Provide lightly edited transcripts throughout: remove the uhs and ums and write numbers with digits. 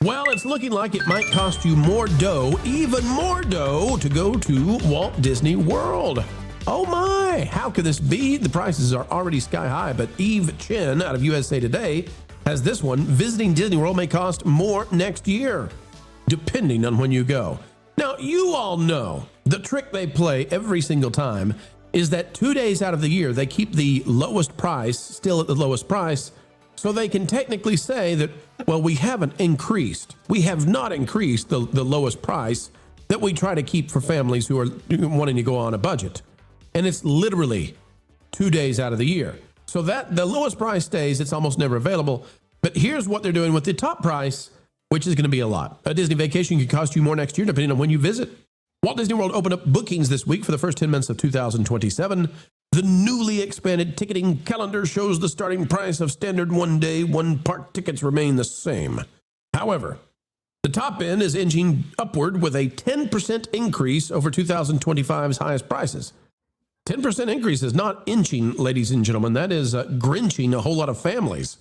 Well, it's looking like it might cost you more dough, even more dough, to go to Walt Disney World. Oh my, how could this be? The prices are already sky high, but Eve Chen out of USA Today has this one. Visiting Disney World may cost more next year, depending on when you go. Now, you all know the trick they play every single time is that 2 days out of the year, they keep the lowest price still at the lowest price, so they can technically say that, well, we haven't increased. We have not increased the lowest price that we try to keep for families who are wanting to go on a budget. And it's literally 2 days out of the year. So that the lowest price stays, it's almost never available. But here's what they're doing with the top price, which is going to be a lot. A Disney vacation could cost you more next year, depending on when you visit. Walt Disney World opened up bookings this week for the first 10 months of 2027. The newly expanded ticketing calendar shows the starting price of standard one-day, one-park tickets remain the same. However, the top end is inching upward with a 10% increase over 2025's highest prices. 10% increase is not inching, ladies and gentlemen. That is grinching a whole lot of families.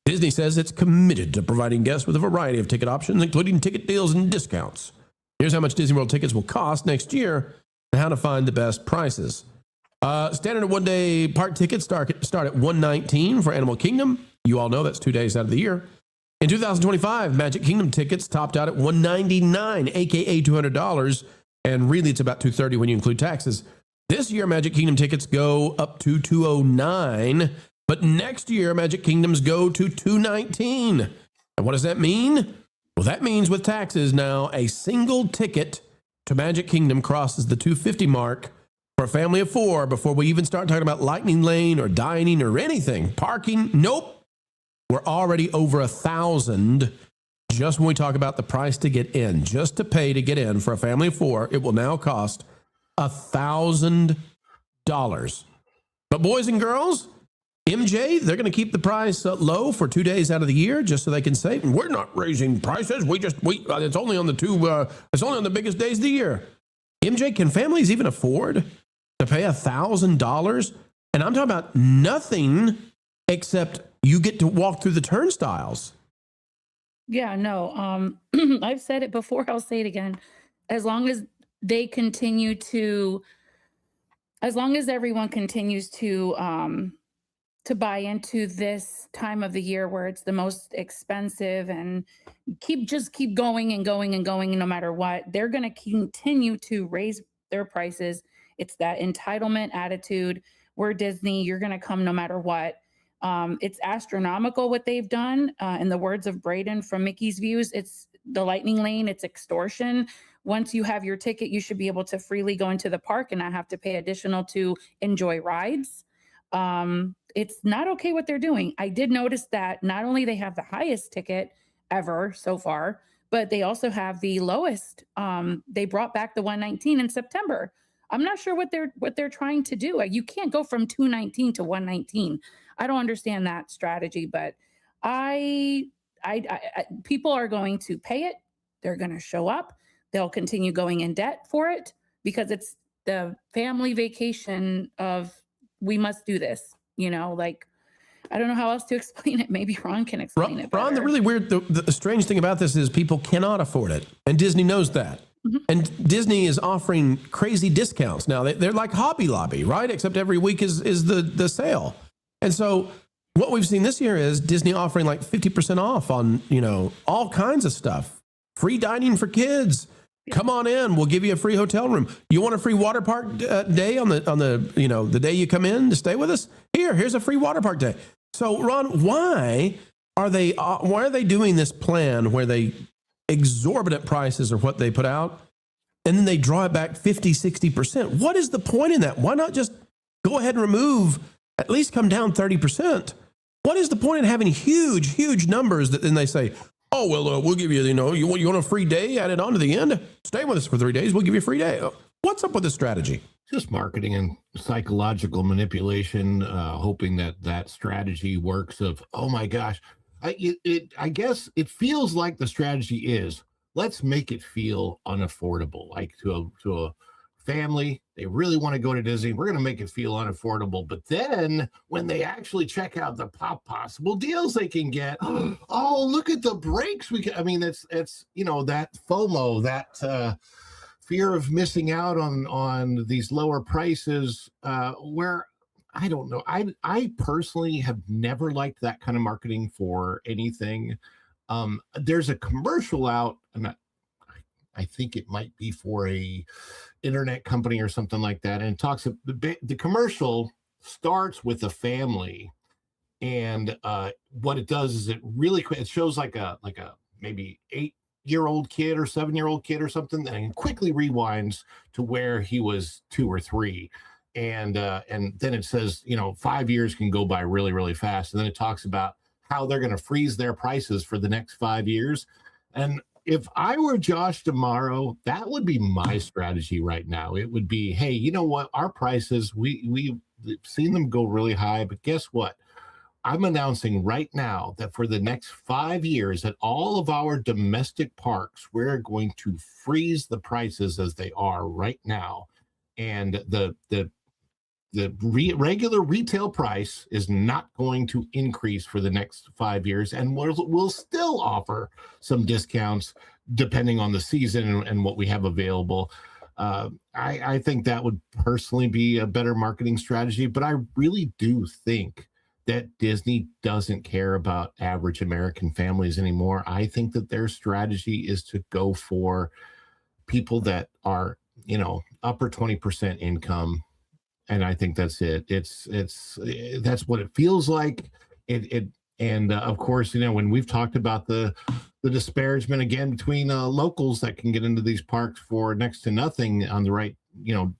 Disney says it's committed to providing guests with a variety of ticket options, including ticket deals and discounts. Here's how much Disney World tickets will cost next year and how to find the best prices. Standard one-day park tickets start at $119 for Animal Kingdom. You all know that's 2 days out of the year. In 2025, Magic Kingdom tickets topped out at $199, aka $200, and really it's about $230 when you include taxes. This year, Magic Kingdom tickets go up to $209, but next year, Magic Kingdoms go to $219. And what does that mean? Well, that means with taxes now, a single ticket to Magic Kingdom crosses the $250 mark for a family of four before we even start talking about Lightning Lane or dining or anything. Parking, nope. We're already over $1,000 just when we talk about the price to get in. Just to pay to get in for a family of four, it will now cost $1,000. But boys and girls, MJ, they're going to keep the price low for 2 days out of the year just so they can say, we're not raising prices. It's only on the biggest days of the year. MJ, can families even afford to pay $1,000? And I'm talking about nothing except you get to walk through the turnstiles. Yeah, no. I've said it before. I'll say it again. As long as everyone continues to buy into this time of the year where it's the most expensive and keep going and going and going, no matter what, they're going to continue to raise their prices. It's that entitlement attitude. We're Disney. You're going to come no matter what. It's astronomical what they've done. In the words of Braden from Mickey's Views, it's the Lightning Lane. It's extortion. Once you have your ticket, you should be able to freely go into the park and not have to pay additional to enjoy rides. It's not okay what they're doing. I did notice that not only they have the highest ticket ever so far, but they also have the lowest. They brought back the $119 in September. I'm not sure what they're trying to do. You can't go from $219 to $119. I don't understand that strategy, but people are going to pay it. They're going to show up. They'll continue going in debt for it because it's the family vacation of we must do this. I don't know how else to explain it. Maybe Ron can explain it better. Ron, the really weird, the strange thing about this is people cannot afford it, and Disney knows that. Mm-hmm. And Disney is offering crazy discounts now. They're like Hobby Lobby, right? Except every week is the sale. And so what we've seen this year is Disney offering like 50% off on all kinds of stuff. Free dining for kids. Come on in. We'll give you a free hotel room. You want a free water park day on the day you come in to stay with us? Here's a free water park day. So Ron, why are they doing this plan where they exorbitant prices are what they put out and then they draw it back 50, 60%? What is the point in that? Why not just go ahead and remove, at least come down 30%? What is the point in having huge numbers that then they say, oh, well, we'll give you, you want a free day added on to the end? Stay with us for 3 days. We'll give you a free day. What's up with this strategy? Just marketing and psychological manipulation, hoping that strategy works of, oh, my gosh. I guess it feels like the strategy is, let's make it feel unaffordable, like to a family, they really want to go to Disney. We're going to make it feel unaffordable. But then when they actually check out the possible deals they can get, oh, look at the breaks we can. I mean, it's that FOMO, that fear of missing out on these lower prices, where I don't know. I personally have never liked that kind of marketing for anything. There's a commercial out, and I think it might be for a internet company or something like that. And it talks, the commercial starts with a family, and what it does is it shows like a maybe 8-year-old kid or 7-year-old kid or something, and quickly rewinds to where he was 2 or 3. And then it says, 5 years can go by really, really fast. And then it talks about how they're going to freeze their prices for the next 5 years. And if I were Josh tomorrow, that would be my strategy right now. It would be, hey, you know what? Our prices, we've seen them go really high, but guess what? I'm announcing right now that for the next 5 years at all of our domestic parks, we're going to freeze the prices as they are right now. And the regular retail price is not going to increase for the next 5 years, and we'll still offer some discounts depending on the season and what we have available. I think that would personally be a better marketing strategy, but I really do think that Disney doesn't care about average American families anymore. I think that their strategy is to go for people that are, upper 20% income. And I think that's it. That's what it feels like. And of course, when we've talked about the disparagement again between locals that can get into these parks for next to nothing on the right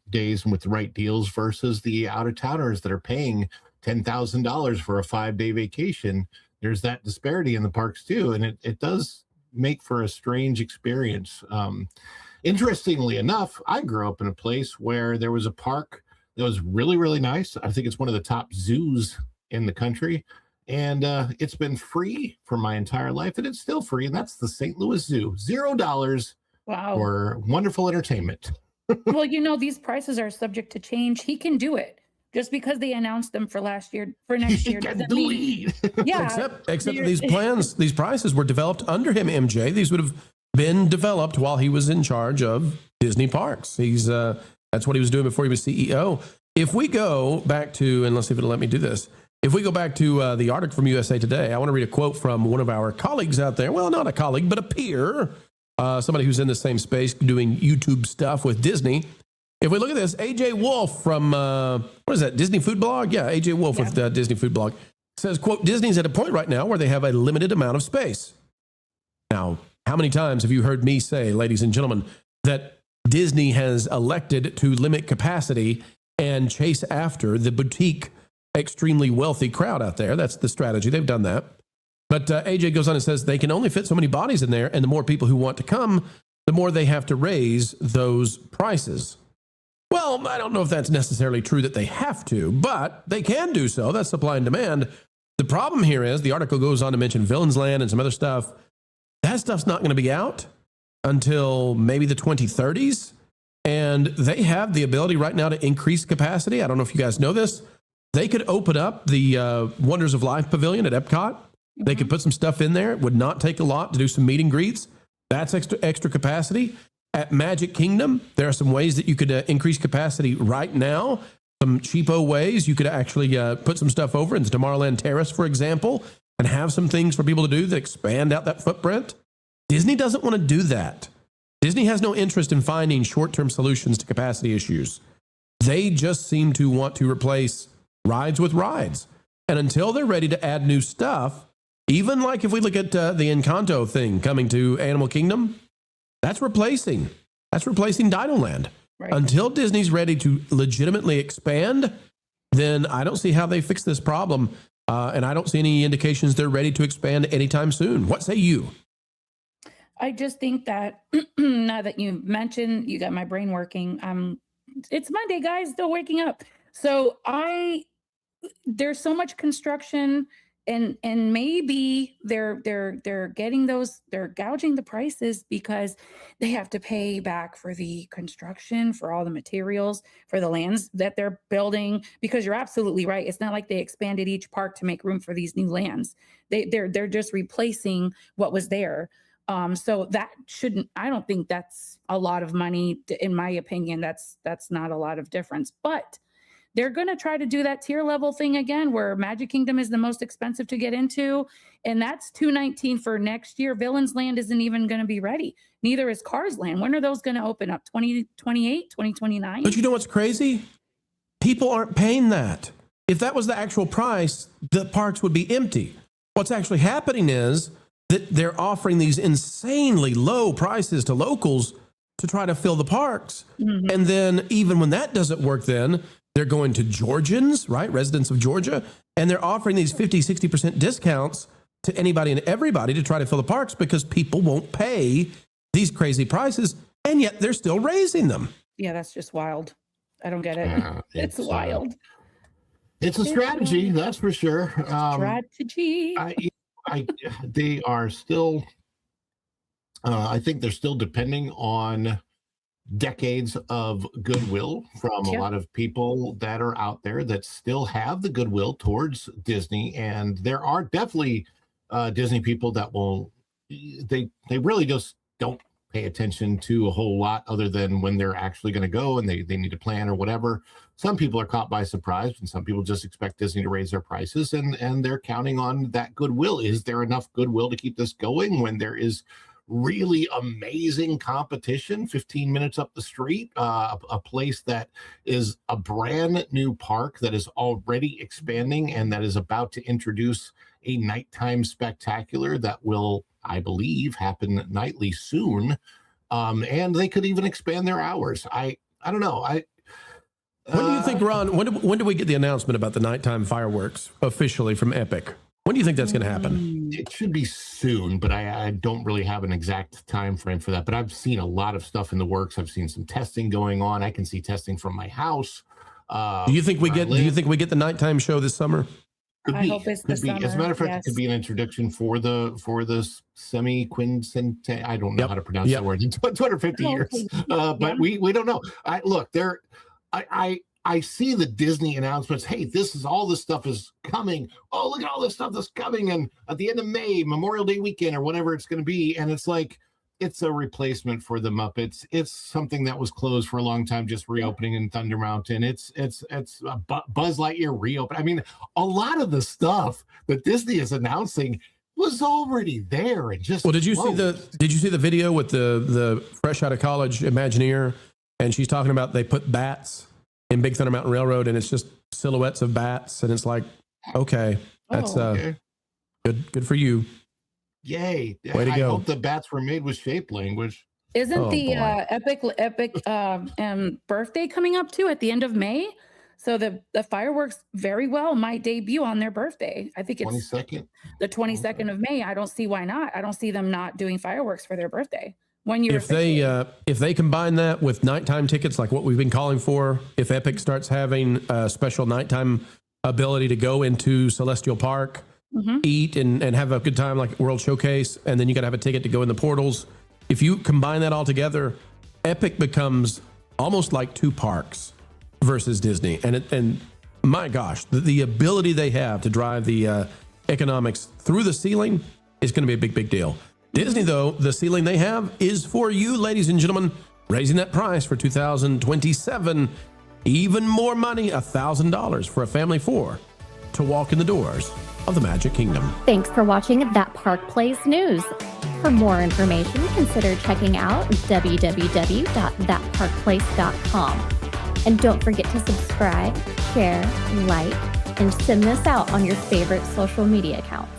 days and with the right deals versus the out of towners that are paying $10,000 for a 5-day vacation. There's that disparity in the parks too, and it does make for a strange experience. Interestingly enough, I grew up in a place where there was a park that was really, really nice. I think it's one of the top zoos in the country. And it's been free for my entire life, and it's still free. And that's the St. Louis Zoo. $0 Wow. for wonderful entertainment. Well, these prices are subject to change. He can do it. Just because they announced them for next year doesn't mean. Yeah. Except that these prices were developed under him, MJ. These would have been developed while he was in charge of Disney parks. That's what he was doing before he was CEO. If we go back to, and let's see if it'll let me do this. If we go back to the article from USA Today, I want to read a quote from one of our colleagues out there. Well, not a colleague, but a peer. Somebody who's in the same space doing YouTube stuff with Disney. If we look at this, AJ Wolf from, what is that, Disney Food Blog? Yeah, AJ Wolf with Disney Food Blog says, quote, Disney's at a point right now where they have a limited amount of space. Now, how many times have you heard me say, ladies and gentlemen, that Disney has elected to limit capacity and chase after the boutique, extremely wealthy crowd out there? That's the strategy. They've done that. But AJ goes on and says they can only fit so many bodies in there, and the more people who want to come, the more they have to raise those prices. Well, I don't know if that's necessarily true that they have to, but they can do so. That's supply and demand. The problem here is the article goes on to mention Villain's Land and some other stuff. That stuff's not going to be out until maybe the 2030s. And they have the ability right now to increase capacity. I don't know if you guys know this. They could open up the Wonders of Life Pavilion at Epcot. They could put some stuff in there. It would not take a lot to do some meet and greets. That's extra capacity. At Magic Kingdom, there are some ways that you could increase capacity right now. Some cheapo ways you could actually put some stuff over in the Tomorrowland Terrace, for example, and have some things for people to do that expand out that footprint. Disney doesn't want to do that. Disney has no interest in finding short-term solutions to capacity issues. They just seem to want to replace rides with rides. And until they're ready to add new stuff, even like if we look at the Encanto thing coming to Animal Kingdom, that's replacing Dinoland. Right. Until Disney's ready to legitimately expand, then I don't see how they fix this problem. And I don't see any indications they're ready to expand anytime soon. What say you? I just think that now that you mentioned, you got my brain working. It's Monday, guys, still waking up. So there's so much construction And maybe they're getting those, they're gouging the prices because they have to pay back for the construction, for all the materials, for the lands that they're building. Because you're absolutely right. It's not like they expanded each park to make room for these new lands. They're just replacing what was there. So that shouldn't, I don't think that's a lot of money. In my opinion, that's not a lot of difference, but they're going to try to do that tier level thing again, where Magic Kingdom is the most expensive to get into. And that's $219 for next year. Villain's Land isn't even going to be ready. Neither is Cars Land. When are those going to open up? 2028, 2029? But you know what's crazy? People aren't paying that. If that was the actual price, the parks would be empty. What's actually happening is that they're offering these insanely low prices to locals to try to fill the parks. Mm-hmm. And then even when that doesn't work, then they're going to Georgians, right? Residents of Georgia. And they're offering these 50, 60% discounts to anybody and everybody to try to fill the parks because people won't pay these crazy prices. And yet they're still raising them. Yeah, that's just wild. I don't get it. It's wild. It's a strategy, that's for sure. Strategy. They are still, I think they're still depending on decades of goodwill from a lot of people that are out there that still have the goodwill towards Disney. And there are definitely Disney people that will, they really just don't pay attention to a whole lot other than when they're actually going to go and they need to plan or whatever. Some people are caught by surprise and some people just expect Disney to raise their prices and they're counting on that goodwill. Is there enough goodwill to keep this going when there is really amazing competition 15 minutes up the street, a place that is a brand new park that is already expanding and that is about to introduce a nighttime spectacular that will, I believe, happen nightly soon. And they could even expand their hours. I don't know. When do you think, Ron, when do we get the announcement about the nighttime fireworks officially from Epic? When do you think that's going to happen? It should be soon, but I don't really have an exact time frame for that. But I've seen a lot of stuff in the works. I've seen some testing going on. I can see testing from my house. Do you think we get the nighttime show this summer? Could be. I hope it's the summer. As a matter of fact, it could be an introduction for the semi-quincentennial. I don't know how to pronounce that word in 250 years. But we don't know. I see the Disney announcements. Hey, all this stuff is coming. Oh, look at all this stuff that's coming. And at the end of May, Memorial Day weekend or whatever it's going to be. And it's like, it's a replacement for the Muppets. It's something that was closed for a long time, just reopening in Thunder Mountain. It's a Buzz Lightyear reopen. I mean, a lot of the stuff that Disney is announcing was already there. And just, did you see the video with the fresh out of college Imagineer? And she's talking about they put bats in Big Thunder Mountain Railroad, and it's just silhouettes of bats, and it's like, okay, that's good for you. Yay! Way to go. I hope the bats were made with shape language. Isn't the Epic birthday coming up too at the end of May? So the fireworks very well might debut on their birthday. I think it's 22nd. The 22nd of May. I don't see why not. I don't see them not doing fireworks for their birthday. If they combine that with nighttime tickets, like what we've been calling for, if Epic starts having a special nighttime ability to go into Celestial Park, eat and have a good time like World Showcase, and then you got to have a ticket to go in the portals. If you combine that all together, Epic becomes almost like two parks versus Disney. And my gosh, the ability they have to drive the economics through the ceiling is going to be a big, big deal. Disney, though, the ceiling they have is for you, ladies and gentlemen, raising that price for 2027. Even more money, $1,000 for a family of 4 to walk in the doors of the Magic Kingdom. Thanks for watching That Park Place News. For more information, consider checking out www.thatparkplace.com. And don't forget to subscribe, share, like, and send this out on your favorite social media accounts.